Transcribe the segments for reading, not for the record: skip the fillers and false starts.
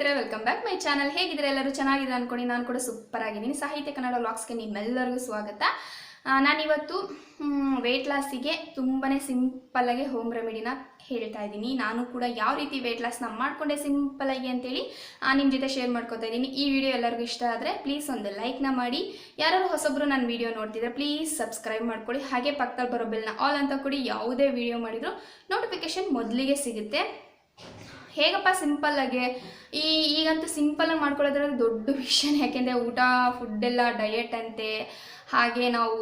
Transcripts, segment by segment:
ಸ್ನೇಹಿತರೆ, welcome back my channel. ಹೇಗಿದ್ರೆ ಎಲ್ಲರೂ ಚೆನ್ನಾಗಿದೆ ಅನ್ಕೊಂಡು ನಾನು ಕೂಡ ಸೂಪರ್ ಆಗಿದ್ದೀನಿ. ಸಾಹಿತ್ಯ ಕನ್ನಡ ವ್ಲಾಗ್ಸ್ಗೆ ನಿಮ್ಮೆಲ್ಲರಿಗೂ ಸ್ವಾಗತ. ನಾನಿವತ್ತು ವೆಯ್ಟ್ ಲಾಸಿಗೆ ತುಂಬಾ ಸಿಂಪಲ್ಲಾಗಿ ಹೋಮ್ ರೆಮಿಡಿನ ಹೇಳ್ತಾ ಇದ್ದೀನಿ. ನಾನು ಕೂಡ ಯಾವ ರೀತಿ ವೆಯ್ಟ್ ಲಾಸ್ನ ಮಾಡಿಕೊಂಡೆ ಸಿಂಪಲ್ಲಾಗಿ ಅಂತೇಳಿ ನಿಮ್ಮ ಜೊತೆ ಶೇರ್ ಮಾಡ್ಕೊತಾ ಇದ್ದೀನಿ. ಈ ವಿಡಿಯೋ ಎಲ್ಲರಿಗೂ ಇಷ್ಟ ಆದರೆ ಪ್ಲೀಸ್ ಒಂದು ಲೈಕ್ನ ಮಾಡಿ. ಯಾರು ಹೊಸೊಬ್ಬರು ನನ್ನ ವಿಡಿಯೋ ನೋಡ್ತಿದ್ರೆ ಪ್ಲೀಸ್ ಸಬ್ಸ್ಕ್ರೈಬ್ ಮಾಡ್ಕೊಳ್ಳಿ. ಹಾಗೆ ಪಕ್ಕದಲ್ಲಿ ಬರೋ ಬೆಲ್ನ ಆಲ್ ಅಂತ ಕೊಡಿ. ಯಾವುದೇ ವಿಡಿಯೋ ಮಾಡಿದ್ರು ನೋಟಿಫಿಕೇಶನ್ ಮೊದಲಿಗೆ ಸಿಗುತ್ತೆ. ಹೇಗಪ್ಪ ಸಿಂಪಲ್ಲಾಗಿ ಈಗಂತೂ ಸಿಂಪಲ್ಲಾಗಿ ಮಾಡ್ಕೊಳ್ಳೋದ್ರಲ್ಲಿ ದೊಡ್ಡ ವಿಷಯನೇ. ಯಾಕೆಂದರೆ ಫುಡ್ಡೆಲ್ಲ ಡಯಟ್ ಅಂತೆ, ಹಾಗೆ ನಾವು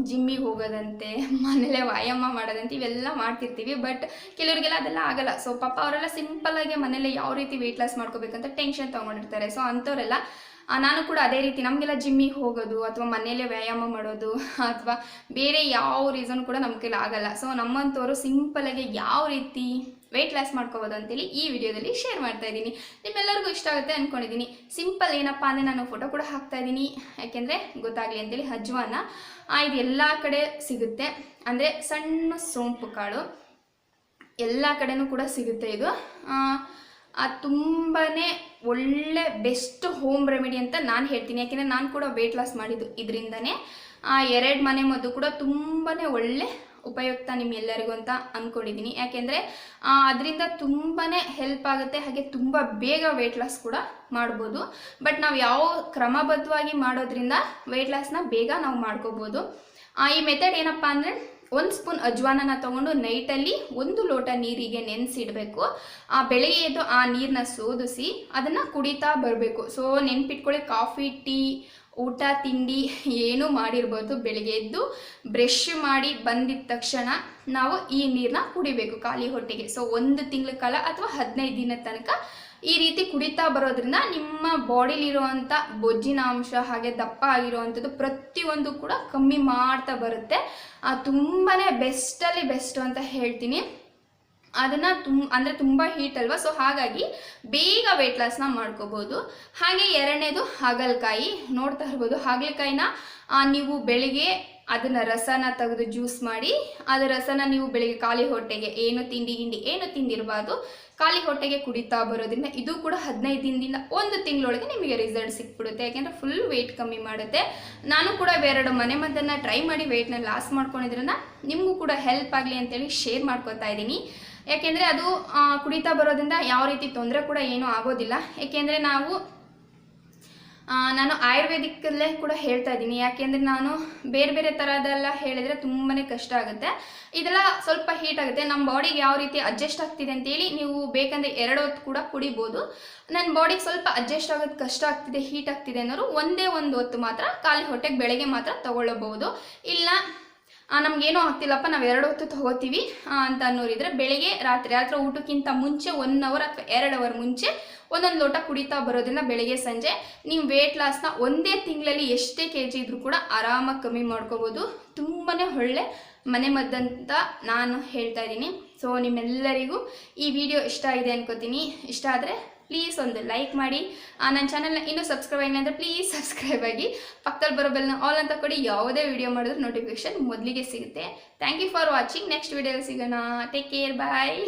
ಜಿಮ್ಮಿಗೆ ಹೋಗೋದಂತೆ, ಮನೇಲೆ ವ್ಯಾಯಾಮ ಮಾಡೋದಂತೆ, ಇವೆಲ್ಲ ಮಾಡ್ತಿರ್ತೀವಿ. ಬಟ್ ಕೆಲವರಿಗೆಲ್ಲ ಅದೆಲ್ಲ ಆಗಲ್ಲ. ಸೊ ಪಾಪ ಅವರೆಲ್ಲ ಸಿಂಪಲ್ಲಾಗಿ ಮನೇಲೆ ಯಾವ ರೀತಿ ವೆಯ್ಟ್ ಲಾಸ್ ಮಾಡ್ಕೋಬೇಕಂತ ಟೆನ್ಷನ್ ತೊಗೊಂಡಿರ್ತಾರೆ. ಸೊ ಅಂಥವರೆಲ್ಲ ನಾನು ಕೂಡ ಅದೇ ರೀತಿ ನಮಗೆಲ್ಲ ಜಿಮ್ಮಿಗೆ ಹೋಗೋದು ಅಥವಾ ಮನೆಯಲ್ಲೇ ವ್ಯಾಯಾಮ ಮಾಡೋದು ಅಥವಾ ಬೇರೆ ಯಾವ ರೀಸನ್ ಕೂಡ ನಮ್ಮ ಕೈಲಿ ಆಗಲ್ಲ. ಸೊ ನಮ್ಮಂಥವ್ರು ಸಿಂಪಲ್ಲಾಗಿ ಯಾವ ರೀತಿ ವೆಯ್ಟ್ ಲಾಸ್ ಮಾಡ್ಕೋಬೋದು ಅಂತೇಳಿ ಈ ವಿಡಿಯೋದಲ್ಲಿ ಶೇರ್ ಮಾಡ್ತಾ ಇದ್ದೀನಿ. ನಿಮ್ಮೆಲ್ಲರಿಗೂ ಇಷ್ಟ ಆಗುತ್ತೆ ಅಂದ್ಕೊಂಡಿದ್ದೀನಿ. ಸಿಂಪಲ್ ಏನಪ್ಪ ಅಂದರೆ ನಾನು ಫೋಟೋ ಕೂಡ ಹಾಕ್ತಾ ಇದ್ದೀನಿ, ಯಾಕೆಂದರೆ ಗೊತ್ತಾಗಲಿ ಅಂತೇಳಿ. ಅಜ್ವಾನ ಇದು ಎಲ್ಲ ಕಡೆ ಸಿಗುತ್ತೆ, ಅಂದರೆ ಸಣ್ಣ ಸೋಂಪು ಕಾಳು ಎಲ್ಲ ಕಡೆನೂ ಕೂಡ ಸಿಗುತ್ತೆ. ಇದು ತುಂಬಾ ಒಳ್ಳೆ ಬೆಸ್ಟ್ ಹೋಮ್ ರೆಮಿಡಿ ಅಂತ ನಾನು ಹೇಳ್ತೀನಿ. ಯಾಕೆಂದರೆ ನಾನು ಕೂಡ ವೆಯ್ಟ್ ಲಾಸ್ ಮಾಡಿದ್ದು ಇದರಿಂದನೇ. 2 ಮನೆ ಮದ್ದು ಕೂಡ ತುಂಬಾ ಒಳ್ಳೆ ಉಪಯುಕ್ತ ನಿಮ್ಮೆಲ್ಲರಿಗೂ ಅಂತ ಅಂದ್ಕೊಂಡಿದ್ದೀನಿ. ಯಾಕೆಂದರೆ ಅದರಿಂದ ತುಂಬಾ ಹೆಲ್ಪ್ ಆಗುತ್ತೆ, ಹಾಗೆ ತುಂಬ ಬೇಗ ವೆಯ್ಟ್ ಲಾಸ್ ಕೂಡ ಮಾಡ್ಬೋದು. ಬಟ್ ನಾವು ಯಾವ ಕ್ರಮಬದ್ಧವಾಗಿ ಮಾಡೋದ್ರಿಂದ ವೆಯ್ಟ್ ಲಾಸ್ನ ಬೇಗ ನಾವು ಮಾಡ್ಕೋಬೋದು. ಈ ಮೆಥಡ್ ಏನಪ್ಪ ಅಂದರೆ 1 ಸ್ಪೂನ್ ಅಜ್ವಾನನ ತೊಗೊಂಡು ನೈಟಲ್ಲಿ 1 ಲೋಟ ನೀರಿಗೆ ನೆನೆಸಿಡಬೇಕು. ಬೆಳಗ್ಗೆ ಎದ್ದು ಆ ನೀರನ್ನ ಸೋದಿಸಿ ಅದನ್ನು ಕುಡಿತಾ ಬರಬೇಕು. ಸೊ ನೆನ್ಪಿಟ್ಕೊಳ್ಳಿ, ಕಾಫಿ ಟೀ ಊಟ ತಿಂಡಿ ಏನೂ ಮಾಡಿರ್ಬೋದು, ಬೆಳಗ್ಗೆ ಎದ್ದು ಬ್ರಷ್ ಮಾಡಿ ಬಂದಿದ್ದ ತಕ್ಷಣ ನಾವು ಈ ನೀರನ್ನ ಕುಡಿಬೇಕು ಖಾಲಿ ಹೊಟ್ಟೆಗೆ. ಸೊ 1 ತಿಂಗಳ ಕಾಲ ಅಥವಾ 15 ದಿನದ ತನಕ ಈ ರೀತಿ ಕುಡಿತಾ ಬರೋದ್ರಿಂದ ನಿಮ್ಮ ಬಾಡಿಲಿರುವಂಥ ಬೊಜ್ಜಿನ ಅಂಶ ಹಾಗೆ ದಪ್ಪ ಆಗಿರುವಂಥದ್ದು ಪ್ರತಿಯೊಂದು ಕೂಡ ಕಮ್ಮಿ ಮಾಡ್ತಾ ಬರುತ್ತೆ. ತುಂಬಾ ಬೆಸ್ಟಲ್ಲಿ ಬೆಸ್ಟು ಅಂತ ಹೇಳ್ತೀನಿ. ಅದನ್ನು ಅಂದರೆ ತುಂಬ ಹೀಟ್ ಅಲ್ವಾ, ಸೊ ಹಾಗಾಗಿ ಬೇಗ ವೆಯ್ಟ್ ಲಾಸ್ನ ಮಾಡ್ಕೋಬೋದು. ಹಾಗೆ 2ನೇದು ಹಾಗಲಕಾಯಿ. ನೋಡ್ತಾ ಇರ್ಬೋದು, ಹಾಗಲಕಾಯಿನ ನೀವು ಬೆಳಿಗ್ಗೆ ಅದನ್ನು ರಸನ ತೆಗೆದು ಜ್ಯೂಸ್ ಮಾಡಿ ಅದರ ರಸನ ನೀವು ಬೆಳಿಗ್ಗೆ ಖಾಲಿ ಹೊಟ್ಟೆಗೆ ಏನು ತಿಂಡಿ ಏನು ತಿಂದಿರಬಾರ್ದು, ಖಾಲಿ ಹೊಟ್ಟೆಗೆ ಕುಡಿತಾ ಬರೋದ್ರಿಂದ ಇದು ಕೂಡ 15 ದಿನದಿಂದ 1 ತಿಂಗಳೊಳಗೆ ನಿಮಗೆ ರಿಸಲ್ಟ್ ಸಿಕ್ಬಿಡುತ್ತೆ. ಯಾಕೆಂದರೆ ಫುಲ್ ವೆಯ್ಟ್ ಕಮ್ಮಿ ಮಾಡುತ್ತೆ. ನಾನು ಕೂಡ 2 ಮನೆ ಮದ್ದನ್ನು ಟ್ರೈ ಮಾಡಿ ವೆಯ್ಟ್ನ ಲಾಸ್ ಮಾಡ್ಕೊಂಡಿದ್ರಿಂದ ನಿಮಗೂ ಕೂಡ ಹೆಲ್ಪ್ ಆಗಲಿ ಅಂತೇಳಿ ಶೇರ್ ಮಾಡ್ಕೊತಾ ಇದ್ದೀನಿ. ಯಾಕೆಂದರೆ ಅದು ಕುಡಿತಾ ಬರೋದ್ರಿಂದ ಯಾವ ರೀತಿ ತೊಂದರೆ ಕೂಡ ಏನೂ ಆಗೋದಿಲ್ಲ. ಏಕೆಂದರೆ ನಾನು ಆಯುರ್ವೇದಿಕ್ಕಲ್ಲೇ ಕೂಡ ಹೇಳ್ತಾ ಇದ್ದೀನಿ. ಯಾಕೆಂದರೆ ನಾನು ಬೇರೆ ಬೇರೆ ಥರದೆಲ್ಲ ಹೇಳಿದರೆ ತುಂಬಾ ಕಷ್ಟ ಆಗುತ್ತೆ. ಇದೆಲ್ಲ ಸ್ವಲ್ಪ ಹೀಟ್ ಆಗುತ್ತೆ, ನಮ್ಮ ಬಾಡಿಗೆ ಯಾವ ರೀತಿ ಅಡ್ಜಸ್ಟ್ ಆಗ್ತಿದೆ ಅಂತೇಳಿ ನೀವು ಬೇಕಂದರೆ 2 ಹೊತ್ತು ಕೂಡ ಕುಡಿಬೋದು. ನನ್ನ ಬಾಡಿಗೆ ಸ್ವಲ್ಪ ಅಡ್ಜಸ್ಟ್ ಆಗೋದು ಕಷ್ಟ ಆಗ್ತಿದೆ, ಹೀಟ್ ಆಗ್ತಿದೆ ಅನ್ನೋರು ಒಂದೇ 1 ಹೊತ್ತು ಮಾತ್ರ ಖಾಲಿ ಹೊಟ್ಟೆಗೆ ಬೆಳಗ್ಗೆ ಮಾತ್ರ ತೊಗೊಳ್ಳಬಹುದು. ಇಲ್ಲ ನಮಗೇನೂ ಆಗ್ತಿಲ್ಲಪ್ಪ, ನಾವು 2 ಹೊತ್ತು ತೊಗೋತೀವಿ ಅಂತ ಅನ್ನೋರಿದ್ರೆ ಬೆಳಗ್ಗೆ ರಾತ್ರಿ ಊಟಕ್ಕಿಂತ ಮುಂಚೆ 1 ಅವರ್ ಅಥವಾ 2 ಅವರ್ ಮುಂಚೆ 1 ಲೋಟ ಕುಡಿತಾ ಬರೋದ್ರಿಂದ ಬೆಳಗ್ಗೆ ಸಂಜೆ ನೀವು ವೆಯ್ಟ್ ಲಾಸ್ನ ಒಂದೇ ತಿಂಗಳಲ್ಲಿ ಎಷ್ಟೇ kg ಇದ್ರೂ ಕೂಡ ಆರಾಮಾಗಿ ಕಮ್ಮಿ ಮಾಡ್ಕೋಬೋದು. ತುಂಬಾ ಒಳ್ಳೆ ಮನೆ ಮದ್ದಂತ ನಾನು ಹೇಳ್ತಾ ಇದ್ದೀನಿ. ಸೊ ನಿಮ್ಮೆಲ್ಲರಿಗೂ ಈ ವಿಡಿಯೋ ಇಷ್ಟ ಆಗಿದೆ ಅನ್ಕೋತೀನಿ. ಇಷ್ಟ ಆದರೆ ಪ್ಲೀಸ್ ಒಂದು ಲೈಕ್ ಮಾಡಿ. ನನ್ನ ಚಾನಲ್ನ ಇನ್ನೂ ಸಬ್ಸ್ಕ್ರೈಬ್ ಆಗಿಲ್ಲ ಅಂದರೆ ಪ್ಲೀಸ್ ಸಬ್ಸ್ಕ್ರೈಬ್ ಆಗಿ. ಪಕ್ಕದಲ್ಲಿ ಬರೋ ಬೆಲ್ನ ಆಲ್ ಅಂತ ಕೊಡಿ. ಯಾವುದೇ ವಿಡಿಯೋ ಮಾಡಿದ್ರು ನೋಟಿಫಿಕೇಶನ್ ಮೊದಲಿಗೆ ಸಿಗುತ್ತೆ. Thank you for watching. Next ವಿಡಿಯೋದಲ್ಲಿ ಸಿಗೋಣ. ಟೇಕ್ ಕೇರ್, ಬಾಯ್.